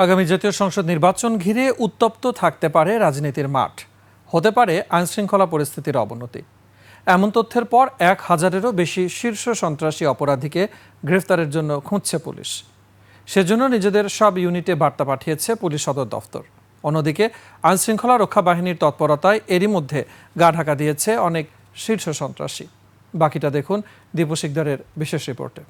আগামী জাতীয় সংসদ নির্বাচন ঘিরে উত্তপ্ত থাকতে পারে রাজনীতির মাঠ, হতে পারে আইনশৃঙ্খলা পরিস্থিতির অবনতি। এমন তথ্যের পর 1000-এরও বেশি শীর্ষ সন্ত্রাসী অপরাধীকে গ্রেফতারের জন্য খুঁজছে পুলিশ। সেজন্য নিজেদের সব ইউনিটে বার্তা পাঠিয়েছে পুলিশ সদর দফতর। অন্যদিকে আইনশৃঙ্খলা রক্ষা বাহিনীর তৎপরতায় এরই মধ্যে গা ঢাকা দিয়েছে অনেক শীর্ষ সন্ত্রাসী। বাকিটা দেখুন দীপু শিকদারের বিশেষ রিপোর্টে।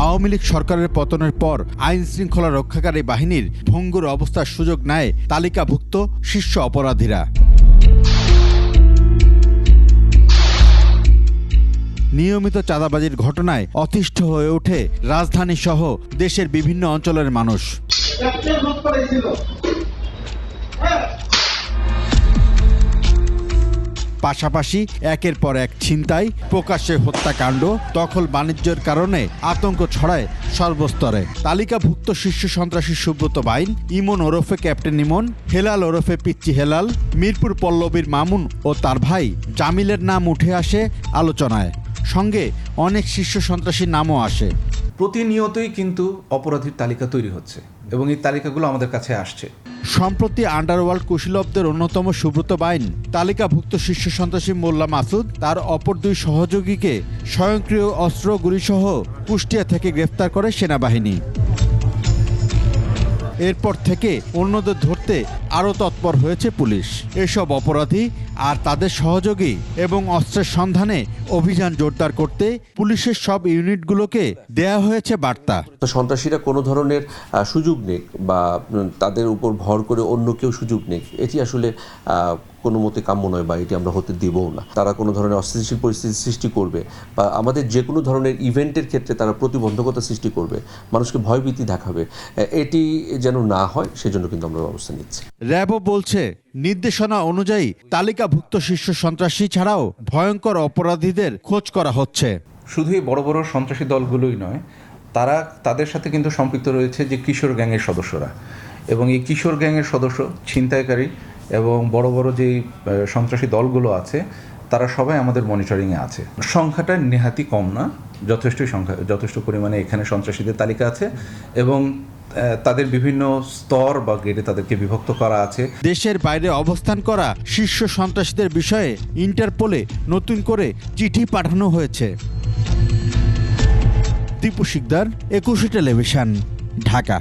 আওয়ামী লীগ সরকারের পতনের পর আইন শৃঙ্খলা রক্ষাকারী বাহিনীর ভঙ্গুর অবস্থার সুযোগ নেয় তালিকাভুক্ত শীর্ষ অপরাধীরা। নিয়মিত চাঁদাবাজির ঘটনায় অতিষ্ঠ হয়ে ওঠে রাজধানী সহ দেশের বিভিন্ন অঞ্চলের মানুষ। পাশাপাশি একের পর এক ছিনতাই, প্রকাশ্যে হত্যাকাণ্ড, দখল বাণিজ্যের কারণে আতঙ্ক ছড়ায় সর্বস্তরে। তালিকাভুক্ত শীর্ষ সন্ত্রাসী সুব্রত বাইন, ইমন ওরফে ক্যাপ্টেন ইমন, হেলাল ওরফে পিচ্চি হেলাল, মিরপুর পল্লবীর মামুন ও তার ভাই জামিলের নাম উঠে আসে আলোচনায়। সঙ্গে অনেক শীর্ষ সন্ত্রাসীর নামও আসে। প্রতিনিয়তই কিন্তু অপরাধীর তালিকা তৈরি হচ্ছে এবং এই তালিকাগুলো আমাদের কাছে আসছে। সম্প্রতি আন্ডারওয়ার্ল্ড কুশীলবদের অন্যতম সুব্রত বাইন তালিকাভুক্ত শীর্ষ সন্ত্রাসী মোল্লা মাসুদ তার অপর দুই সহযোগীকে স্বয়ংক্রিয় অস্ত্র গুলিসহ কুষ্টিয়া থেকে গ্রেফতার করে সেনাবাহিনী। এরপর থেকে অন্যদের ধরতে আরও তৎপর হয়েছে পুলিশ। এসব অপরাধী আর তাদের সহযোগী এবং অস্ত্রের সন্ধানে অভিযান জোরদার করতে পুলিশের সব ইউনিটগুলোকে দেয়া হয়েছে বার্তা। সন্ত্রাসীরা কোনো ধরনের সুযোগ নেক বা তাদের উপর ভর করে অন্য কেউ সুযোগ নেক, এটি আসলে কোনো মতে কাম্য নয় বা এটি আমরা হতে দেবও না। তারা কোনো ধরনের অস্থিতিশীল পরিস্থিতি সৃষ্টি করবে বা আমাদের যে কোনো ধরনের ইভেন্টের ক্ষেত্রে তারা প্রতিবন্ধকতা সৃষ্টি করবে, মানুষকে ভয়ভীতি দেখাবে, এটি যেন না হয় সেজন্য কিন্তু আমরা ব্যবস্থা নিচ্ছি। র্যাবও বলছে নির্দেশনা অনুযায়ী তালিকাভুক্ত শীর্ষ সন্ত্রাসী ছাড়াও ভয়ঙ্কর অপরাধীদের খোঁজ করা হচ্ছে। শুধু এই বড় বড় সন্ত্রাসী দলগুলোই নয়, তাদের সাথে কিন্তু সম্পৃক্ত রয়েছে যে কিশোর গ্যাংয়ের সদস্যরা, এবং এই কিশোর গ্যাংয়ের সদস্য, ছিনতাইকারী এবং বড় বড় যেই সন্ত্রাসী দলগুলো আছে তারা সবাই আমাদের মনিটরিংয়ে আছে। সংখ্যাটা নেহাতি কম না, যথেষ্ট পরিমাণে এখানে সন্ত্রাসীদের তালিকা আছে এবং তাদের বিভিন্ন স্তর বা গ্রেডে তাদেরকে বিভক্ত করা আছে। দেশের বাইরে অবস্থান করা শীর্ষ সন্ত্রাসীদের বিষয়ে ইন্টারপোলে নতুন করে চিঠি পাঠানো হয়েছে। দীপু শিকদার, 21 টেলিভিশন, ঢাকা।